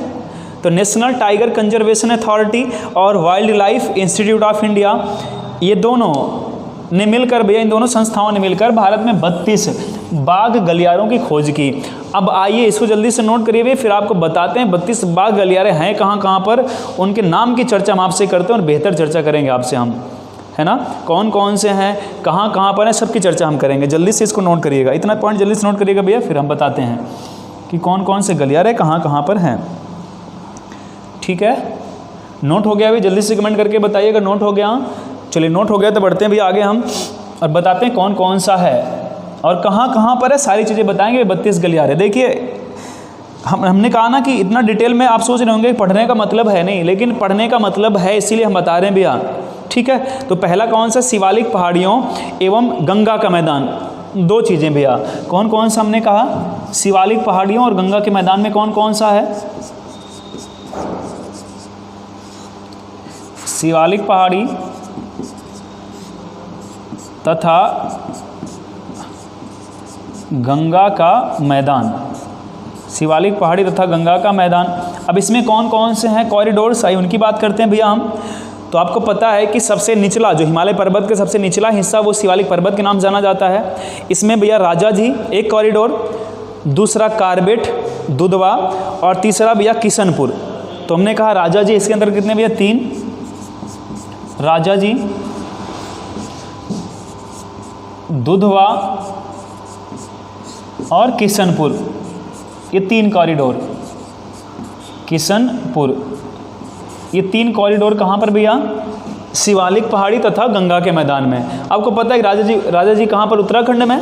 तो नेशनल टाइगर कंजर्वेशन अथॉरिटी और wild life institute of India, ये दोनों ने मिलकर भैया, इन दोनों संस्थाओं ने मिलकर भारत में 32 बाघ गलियारों की खोज की। अब आइए इसको जल्दी से नोट करिए भैया, फिर आपको बताते हैं 32 बाघ गलियारे हैं कहाँ कहाँ पर, उनके नाम की चर्चा हम आपसे करते हैं और बेहतर चर्चा करेंगे आपसे हम, है ना, कौन कौन से हैं, कहाँ कहाँ पर हैं, सबकी चर्चा हम करेंगे। जल्दी से इसको नोट करिएगा, इतना पॉइंट जल्दी से नोट करिएगा भैया, फिर हम बताते हैं कि कौन कौन से गलियारे कहाँ कहाँ पर हैं। ठीक है, नोट हो गया भैया, जल्दी से कमेंट करके बताइएगा नोट हो गया। चलिए नोट हो गया तो बढ़ते हैं भैया आगे हम और बताते हैं कौन कौन सा है और कहाँ कहाँ पर है, सारी चीज़ें बताएंगे। 32 गलियारे, देखिए हमने कहा ना कि इतना डिटेल में आप सोच रहे होंगे पढ़ने का मतलब है नहीं, लेकिन पढ़ने का मतलब है, इसीलिए हम बता रहे हैं भैया। ठीक है, तो पहला कौन सा, शिवालिक पहाड़ियों एवं गंगा का मैदान, दो चीज़ें भैया। कौन कौन सा हमने कहा, शिवालिक पहाड़ियों और गंगा के मैदान में कौन कौन सा है, शिवालिक पहाड़ी तथा गंगा का मैदान, शिवालिक पहाड़ी तथा गंगा का मैदान। अब इसमें कौन कौन से हैं कॉरिडोर्स, आई उनकी बात करते हैं भैया हम। तो आपको पता है कि सबसे निचला जो हिमालय पर्वत के सबसे निचला हिस्सा वो शिवालिक पर्वत के नाम जाना जाता है। इसमें भैया राजा जी एक कॉरिडोर, दूसरा कार्बेट दुधवा और तीसरा भैया किशनपुर। तो हमने कहा राजा जी, इसके अंदर कितने भैया, 3, राजा जी, दुधवा और किशनपुर, ये 3 कॉरिडोर, किशनपुर, ये 3 कॉरिडोर कहाँ पर भैया, शिवालिक पहाड़ी तथा गंगा के मैदान में। आपको पता है कि राजा जी कहाँ पर, उत्तराखंड में,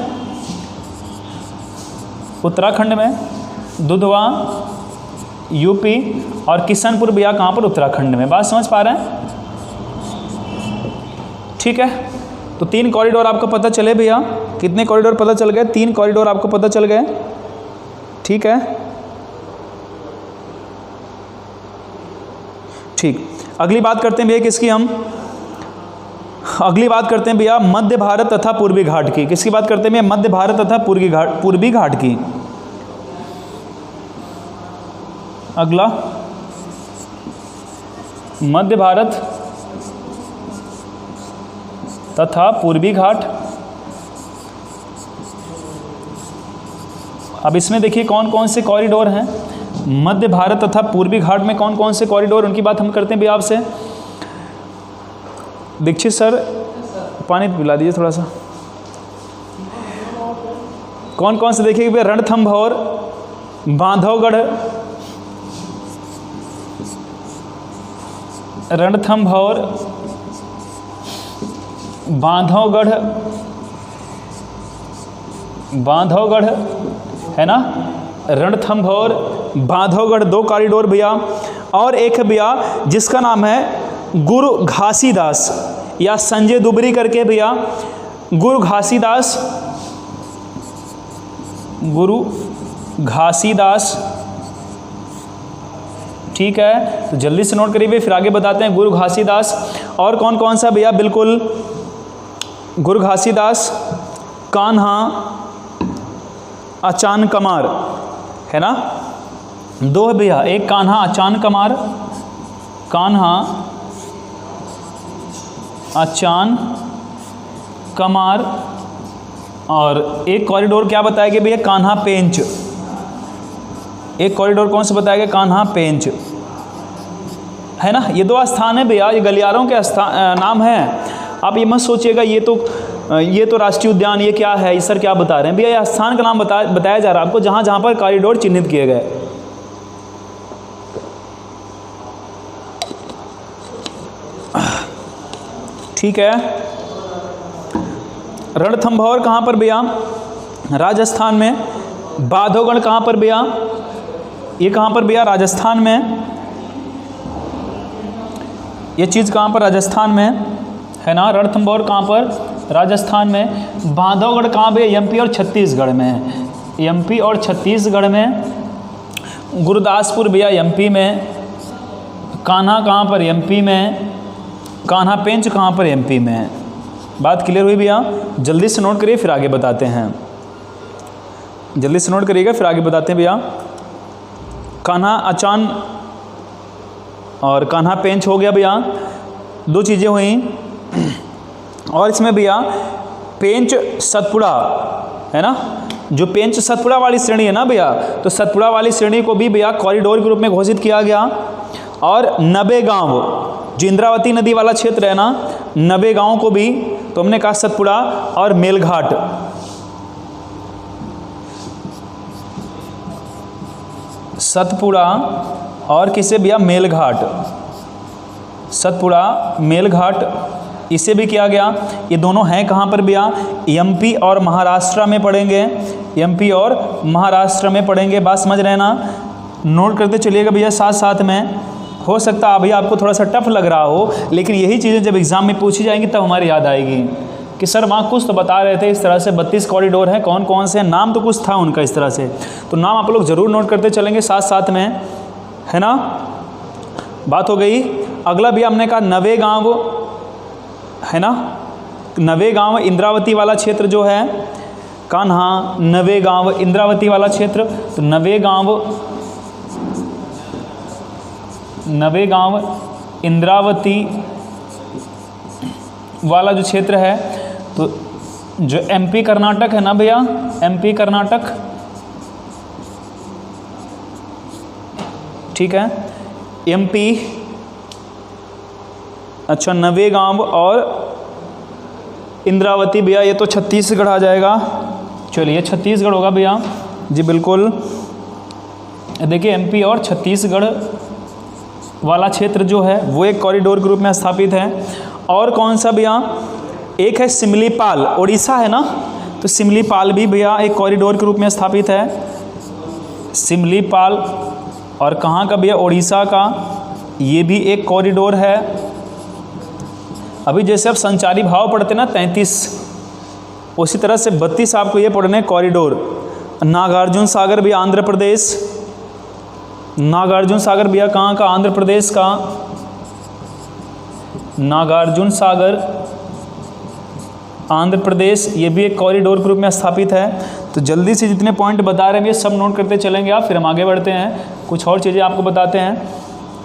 उत्तराखंड में, दुधवा यूपी और किशनपुर भैया कहाँ पर, उत्तराखंड में। बात समझ पा रहे हैं? ठीक है, तो 3 कॉरिडोर आपको पता चले भैया, कितने कॉरिडोर पता चल गए, 3 कॉरिडोर आपको पता चल गए। ठीक है, ठीक, अगली बात करते हैं भैया किसकी, हम अगली बात करते हैं भैया मध्य भारत तथा पूर्वी घाट की। किसकी बात करते हैं भैया, मध्य भारत तथा पूर्वी घाट की। अगला मध्य भारत तथा पूर्वी घाट। अब इसमें देखिए कौन कौन से कॉरिडोर हैं, मध्य भारत तथा पूर्वी घाट में कौन कौन से कॉरिडोर, उनकी बात हम करते हैं भैया आपसे। दीक्षित सर पानी पिला दीजिए थोड़ा सा। कौन कौन से देखिए भैया, रणथंभौर, बांधवगढ़, रणथंभौर, बांधवगढ़ है ना, रणथंभौर, बांधवगढ़ 2 कॉरिडोर भैया। और एक है भैया जिसका नाम है गुरु घासीदास या संजय दुबरी करके भैया, गुरु घासीदास। ठीक है, तो जल्दी से नोट करिए फिर आगे बताते हैं, गुरु घासीदास। और कौन कौन सा भैया, बिल्कुल गुरु घासीदास, कान्हा, अचानकमार है ना, 2 है भैया, एक कान्हा अचानकमार, कान्हा अचानकमार, और एक कॉरिडोर क्या बताया गया भैया, कान्हा पेंच। एक कॉरिडोर कौन सा बताया गया, कान्हा पेंच है ना। ये 2 स्थान है भैया, ये गलियारों के नाम हैं। आप ये मत सोचिएगा ये तो राष्ट्रीय उद्यान, ये क्या है, ये सर क्या बता रहे हैं भैया, ये स्थान का नाम बताया जा रहा है आपको, जहाँ जहाँ पर कॉरिडोर चिन्हित किए गए। ठीक है, रणथंभौर कहाँ पर भैया, राजस्थान में। बांधवगढ़ कहाँ पर भैया, ये कहाँ पर भैया? राजस्थान में। ये चीज़ कहाँ पर? राजस्थान में है ना। रणथंभौर कहाँ पर? राजस्थान में। बांधवगढ़ कहाँ पे? एमपी और छत्तीसगढ़ में है। एमपी और छत्तीसगढ़ में। गुरदासपुर भैया एमपी में। कान्हा कहाँ पर? एमपी में। कान्हा पेंच कहाँ पर? एमपी में। बात क्लियर हुई भैया? जल्दी से नोट करिए फिर आगे बताते हैं। जल्दी से नोट करिएगा फिर आगे बताते हैं भैया। कान्हा अचान और कान्हा पेंच हो गया भैया, दो चीज़ें हुई। और इसमें भैया पेंच सतपुड़ा है ना, जो पेंच सतपुड़ा वाली श्रेणी है ना भैया, तो सतपुड़ा वाली श्रेणी को भी भैया कॉरिडोर के रूप में घोषित किया गया। और 90 गांव, जो इंद्रावती नदी वाला क्षेत्र है ना, 90 गांव को भी तो हमने कहा सतपुड़ा और मेलघाट। सतपुड़ा और किसे भैया? मेलघाट। सतपुड़ा मेलघाट, इसे भी किया गया। ये दोनों हैं कहाँ पर भैया? एमपी और महाराष्ट्र में पढ़ेंगे। एमपी और महाराष्ट्र में पढ़ेंगे। बात समझ रहे हैं ना? नोट करते चलिएगा भैया साथ साथ में। हो सकता है भैया आपको थोड़ा सा टफ लग रहा हो, लेकिन यही चीज़ें जब एग्ज़ाम में पूछी जाएंगी तब हमारी याद आएगी कि सर वहाँ कुछ तो बता रहे थे इस तरह से 32 कॉरिडोर हैं, कौन कौन से हैं, नाम तो कुछ था उनका इस तरह से। तो नाम आप लोग ज़रूर नोट करते चलेंगे साथ साथ में, है ना। बात हो गई। अगला भी हमने कहा 90 गांव है ना। 90 गांव इंद्रावती वाला क्षेत्र जो है, कान्हा 90 गांव इंद्रावती वाला क्षेत्र। तो 90 गांव इंद्रावती वाला जो क्षेत्र है, तो जो एमपी कर्नाटक है ना भैया, एमपी कर्नाटक, ठीक है। एमपी, अच्छा 90 गांव और इंद्रावती भैया, ये तो छत्तीसगढ़ आ जाएगा। चलिए छत्तीसगढ़ होगा भैया जी, बिल्कुल। देखिए एमपी और छत्तीसगढ़ वाला क्षेत्र जो है वो एक कॉरिडोर के रूप में स्थापित है। और कौन सा भैया? एक है सिमलीपाल, उड़ीसा है ना, तो सिमलीपाल भी भैया एक कॉरिडोर के रूप में स्थापित है। सिमलीपाल, और कहाँ का भैया? उड़ीसा का, ये भी एक कॉरिडोर है। अभी जैसे आप संचारी भाव पढ़ते ना 33, उसी तरह से 32 आपको ये पढ़ने कॉरिडोर। नागार्जुन सागर भी आंध्र प्रदेश, नागार्जुन सागर भैया कहाँ का? आंध्र प्रदेश का। नागार्जुन सागर आंध्र प्रदेश, ये भी एक कॉरिडोर के रूप में स्थापित है। तो जल्दी से जितने पॉइंट बता रहे हैं ये सब नोट करते चलेंगे आप, फिर हम आगे बढ़ते हैं, कुछ और चीज़ें आपको बताते हैं,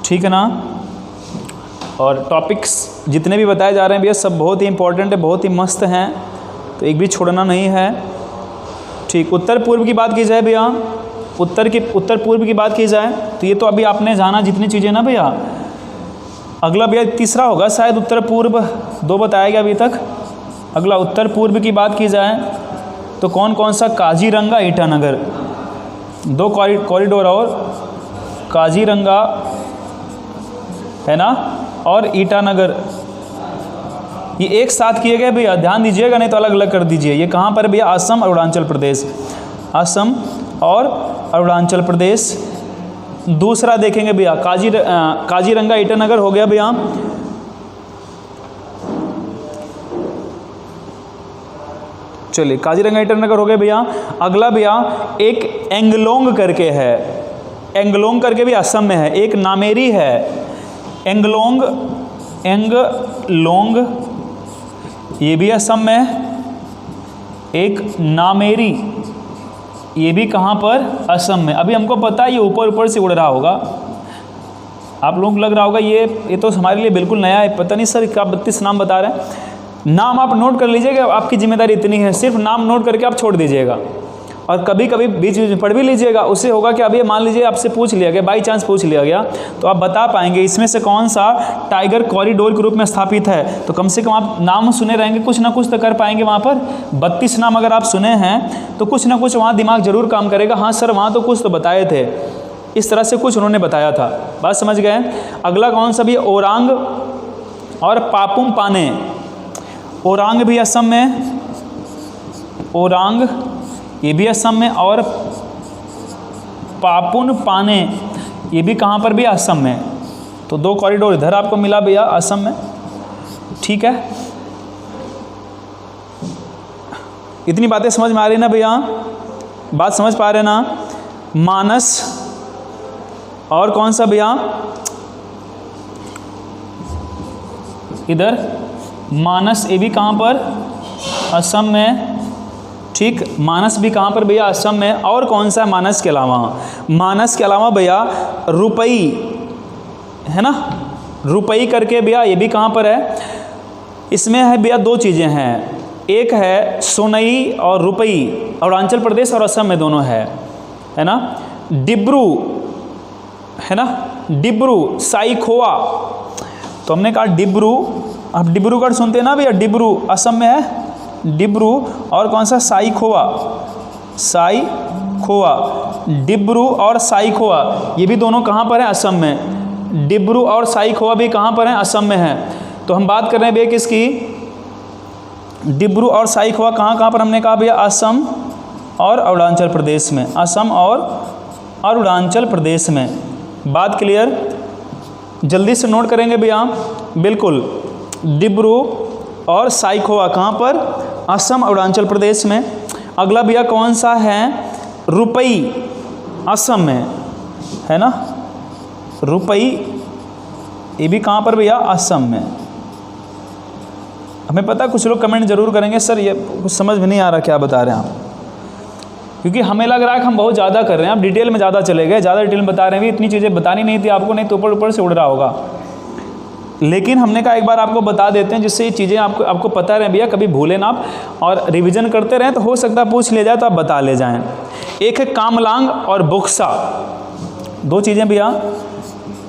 ठीक है ना। और टॉपिक्स जितने भी बताए जा रहे हैं भैया सब बहुत ही इंपॉर्टेंट है, बहुत ही मस्त हैं, तो एक भी छोड़ना नहीं है, ठीक। उत्तर पूर्व की बात की जाए भैया, उत्तर पूर्व की बात की जाए तो ये तो अभी आपने जाना जितनी चीज़ें ना भैया। अगला भैया तीसरा होगा शायद, उत्तर पूर्व 2 बताया गया अभी तक। अगला उत्तर पूर्व की बात की जाए तो कौन कौन सा? काजीरंगा, ईटानगर, 2 कॉरिडोर, और काजीरंगा है ना और ईटानगर, ये एक साथ किए गए भैया, ध्यान दीजिएगा नहीं तो अलग अलग कर दीजिए। ये कहाँ पर भैया? असम और अरुणाचल प्रदेश, असम और अरुणाचल प्रदेश। दूसरा देखेंगे भैया काजीरंगा ईटानगर हो गया भैया। चलिए काजीरंगा ईटानगर हो गया भैया। अगला भैया एक एंगलोंग करके है, एंगलोंग करके भी असम में है। एक नामेरी है, एंगलोंग ये भी असम में है। एक नामेरी, ये भी कहाँ पर? असम में। अभी हमको पता है ये ऊपर ऊपर से उड़ रहा होगा, आप लोगों को लग रहा होगा ये तो हमारे लिए बिल्कुल नया है, पता नहीं सर क्या 32 नाम बता रहे हैं। नाम आप नोट कर लीजिएगा, आपकी जिम्मेदारी इतनी है, सिर्फ नाम नोट करके आप छोड़ दीजिएगा। और कभी कभी बीच बीच में पढ़ भी लीजिएगा, उससे होगा कि अभी मान लीजिए आपसे पूछ लिया गया, बाई चांस पूछ लिया गया, तो आप बता पाएंगे इसमें से कौन सा टाइगर कॉरिडोर के रूप में स्थापित है। तो कम से कम आप नाम सुने रहेंगे, कुछ ना कुछ तो कर पाएंगे वहाँ पर। 32 नाम अगर आप सुने हैं तो कुछ ना कुछ वहाँ दिमाग जरूर काम करेगा, हाँ सर वहाँ तो कुछ तो बताए थे, इस तरह से कुछ उन्होंने बताया था। बात समझ गए। अगला कौन सा भी? ओरांग और पापुम पाने। ओरांग भी असम में, ओरांग ये भी असम में, और पापुन पाने, ये भी कहाँ पर भी, असम में। तो 2 कॉरिडोर इधर आपको मिला भैया असम में, ठीक है। इतनी बातें समझ में आ रही ना भैया, बात समझ पा रहे ना। मानस और कौन सा भैया, इधर मानस, ये भी कहाँ पर, असम में, ठीक। मानस भी कहाँ पर भैया, असम में। और कौन सा है मानस के अलावा, मानस के अलावा भैया रुपई है ना, रुपई करके भैया, ये भी कहाँ पर है। इसमें है भैया 2 चीज़ें हैं, एक है सोनई और रुपई, अरुणाचल प्रदेश और असम में दोनों है ना। डिब्रू है ना, डिब्रू साइखोवा, तो हमने कहा डिब्रू, आप डिब्रूगढ़ सुनते हैं ना भैया, डिब्रू असम में है डिब्रू। और कौन सा, साइखोवा, साइखोवा, डिब्रू और साइखोवा, ये भी दोनों कहाँ पर है, असम में। डिब्रू और साइखोवा भी कहाँ पर हैं, असम में है। तो हम बात कर रहे हैं भैया किसकी, डिब्रू और साइखोवा कहाँ पर, हमने कहा भैया असम और अरुणाचल प्रदेश में, असम और अरुणाचल प्रदेश में। बात क्लियर, जल्दी से नोट करेंगे भैया, बिल्कुल। डिब्रू और साइखोवा कहाँ पर, असम अरुणाचल प्रदेश में। अगला भैया कौन सा है, रुपई, असम में है ना, रुपई, ये भी कहाँ पर भैया, असम में। हमें पता है कुछ लोग कमेंट जरूर करेंगे, सर ये कुछ समझ में नहीं आ रहा क्या बता रहे हैं आप, क्योंकि हमें लग रहा है कि हम बहुत ज़्यादा कर रहे हैं, आप डिटेल में ज़्यादा चले गए, ज़्यादा डिटेल में बता रहे हैं। इतनी चीज़ें बतानी नहीं थी आपको, नहीं तो ऊपर से उड़ रहा होगा। लेकिन हमने कहा एक बार आपको बता देते हैं, जिससे ये चीज़ें आपको पता रहे भैया, कभी भूलें ना आप, और रिवीजन करते रहें, तो हो सकता है पूछ ले जाए तो आप बता ले जाएँ। एक है कामलांग और बुक्सा, 2 चीज़ें भैया,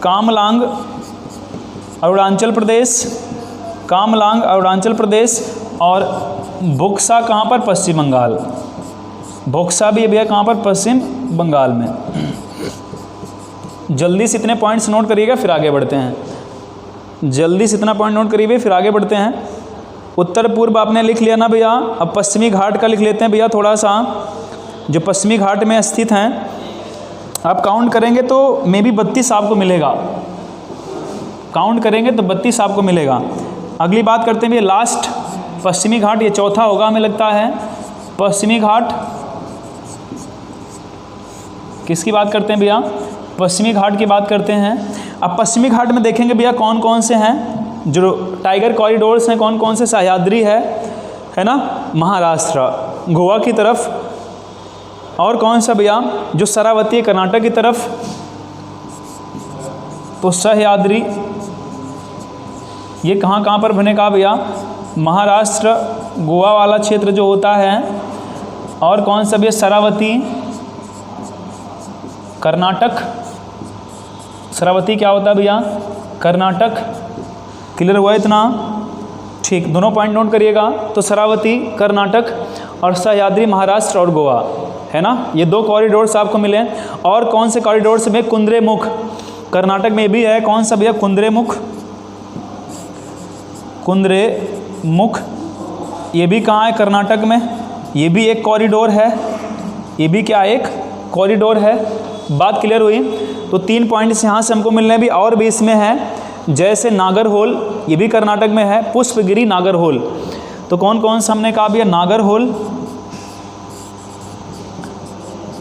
कामलांग अरुणाचल प्रदेश, कामलांग अरुणाचल प्रदेश, और बुक्सा कहाँ पर, पश्चिम बंगाल। बुक्सा भी भैया कहाँ पर, पश्चिम बंगाल में। जल्दी से इतने पॉइंट्स नोट करिएगा, फिर आगे बढ़ते हैं। जल्दी से इतना पॉइंट नोट करिए, फिर आगे बढ़ते हैं। उत्तर पूर्व आपने लिख लिया ना भैया, अब पश्चिमी घाट का लिख लेते हैं भैया थोड़ा सा। जो पश्चिमी घाट में स्थित हैं, आप काउंट करेंगे तो मे बी 32 आपको मिलेगा, काउंट करेंगे तो 32 आपको मिलेगा। अगली बात करते हैं भैया लास्ट, पश्चिमी घाट, ये चौथा होगा हमें लगता है। पश्चिमी घाट किसकी बात करते हैं भैया, पश्चिमी घाट की बात करते हैं। अब पश्चिमी घाट में देखेंगे भैया कौन कौन से हैं जो टाइगर कॉरिडोर्स हैं, कौन कौन से, सह्याद्री है ना, महाराष्ट्र गोवा की तरफ, और कौन सा भैया जो शरावती कर्नाटक की तरफ, तो सह्याद्री, ये कहाँ पर बने का भैया, महाराष्ट्र गोवा वाला क्षेत्र जो होता है। और कौन सा भैया, शरावती कर्नाटक, शरावती क्या होता है भैया, कर्नाटक। क्लियर हुआ इतना, ठीक। दोनों पॉइंट नोट करिएगा, तो शरावती कर्नाटक और सह्याद्री महाराष्ट्र और गोवा, है ना। ये 2 कॉरिडोर्स आपको मिले। और कौन से कॉरिडोर्स में, कुंद्रेमुख कर्नाटक में भी है, कौन सा भैया, कुंद्रेमुख, कुंद्रेमुख, ये भी कहाँ है, कर्नाटक में। ये भी एक कॉरिडोर है, ये भी क्या, एक कॉरिडोर है। बात क्लियर हुई। तो 3 पॉइंट्स यहाँ से हमको मिलने भी, और भी इसमें है, जैसे नागरहोल, ये भी कर्नाटक में है, पुष्पगिरी नागरहोल। तो कौन कौन सा हमने कहा भैया, नागरहोल,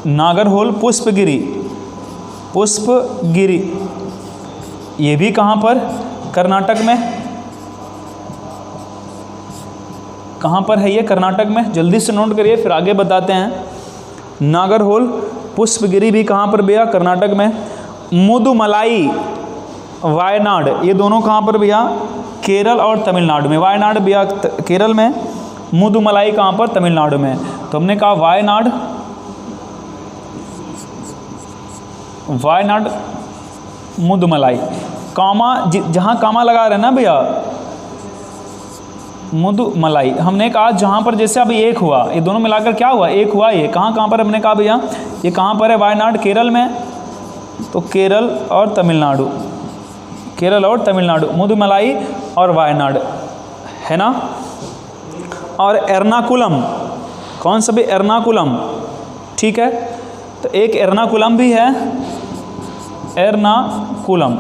नागरहोल, पुष्पगिरी, पुष्पगिरी, ये भी कहाँ पर, कर्नाटक में। कहाँ पर है ये, कर्नाटक में। जल्दी से नोट करिए, फिर आगे बताते हैं। नागरहोल, पुष्पगिरी भी कहाँ पर भैया, कर्नाटक में। मुदुमलाई, वायनाड, ये दोनों कहाँ पर भैया, केरल और तमिलनाडु में। वायनाड भैया केरल में, मुदुमलाई कहाँ पर, तमिलनाडु में। तो हमने कहा वायनाड, वायनाड, मुदुमलाई, कामा, जहाँ कामा लगा रहे हैं ना भैया, मुदुमलाई। हमने कहा जहाँ पर जैसे अभी एक हुआ, ये दोनों मिलाकर क्या हुआ, एक हुआ। ये कहाँ पर हमने कहा भैया, ये कहाँ पर है, वायनाड केरल में। तो केरल और तमिलनाडु, केरल और तमिलनाडु, मुदुमलाई और वायनाड, है ना। और एर्नाकुलम, कौन सा भी, एर्नाकुलम, ठीक है। तो तो एक एर्नाकुलम भी है, एर्नाकुलम,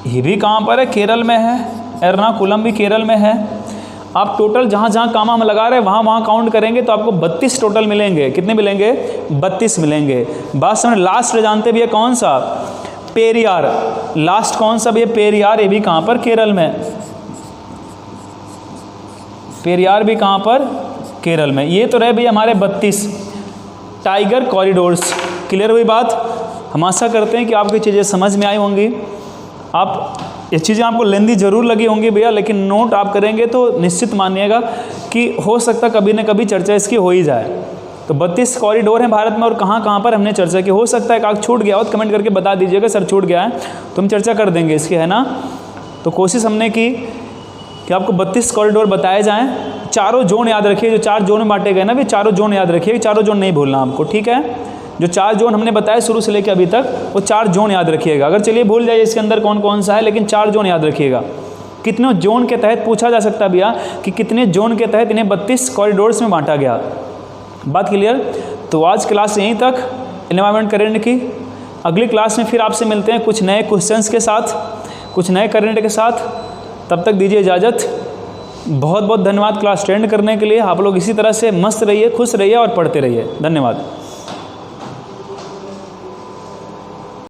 ये भी कहाँ पर है? केरल में है। एर्नाकुलम भी केरल में है। आप टोटल जहाँ जहाँ काम हम लगा रहे हैं वहाँ वहाँ काउंट करेंगे तो आपको 32 टोटल मिलेंगे। कितने मिलेंगे? 32 मिलेंगे। बात समझ। लास्ट जानते भी है कौन सा? पेरियार। लास्ट कौन सा भी है? पेरियार। ये भी कहाँ पर? केरल में। पेरियार भी कहाँ पर? केरल में। ये तो रहे भैया हमारे 32 टाइगर कॉरिडोर्स। क्लियर हुई बात? हम आशा करते हैं कि आपको चीज़ें समझ में आई होंगी। आप ये चीज़ें आपको लेंदी ज़रूर लगी होंगी भैया, लेकिन नोट आप करेंगे तो निश्चित मानिएगा कि हो सकता कभी न कभी चर्चा इसकी हो ही जाए। तो 32 कॉरिडोर हैं भारत में और कहाँ कहाँ पर हमने चर्चा की। हो सकता है कि आप छूट गया हो तो कमेंट करके बता दीजिएगा सर छूट गया है, तो हम चर्चा कर देंगे इसकी, है ना। तो कोशिश हमने की कि आपको 32 कॉरिडोर बताए जाएँ। चारों जोन याद रखिए, जो 4 जोन में बांटे गए ना भी, चारों जोन याद रखिए, चारों जोन नहीं भूलना आपको, ठीक है। जो 4 जोन हमने बताए शुरू से लेकर अभी तक, वो 4 जोन याद रखिएगा। अगर चलिए भूल जाइए इसके अंदर कौन कौन सा है, लेकिन 4 जोन याद रखिएगा। कितने जोन के तहत पूछा जा सकता है भैया कि कितने जोन के तहत इन्हें 32 कॉरिडोर्स में बांटा गया। बात क्लियर? तो आज क्लास यहीं तक एनवायरनमेंट करंट की। अगली क्लास में फिर आपसे मिलते हैं कुछ नए क्वेश्चंस के साथ, कुछ नए करंट के साथ। तब तक दीजिए इजाज़त। बहुत बहुत धन्यवाद क्लास अटेंड करने के लिए। आप लोग इसी तरह से मस्त रहिए, खुश रहिए और पढ़ते रहिए। धन्यवाद।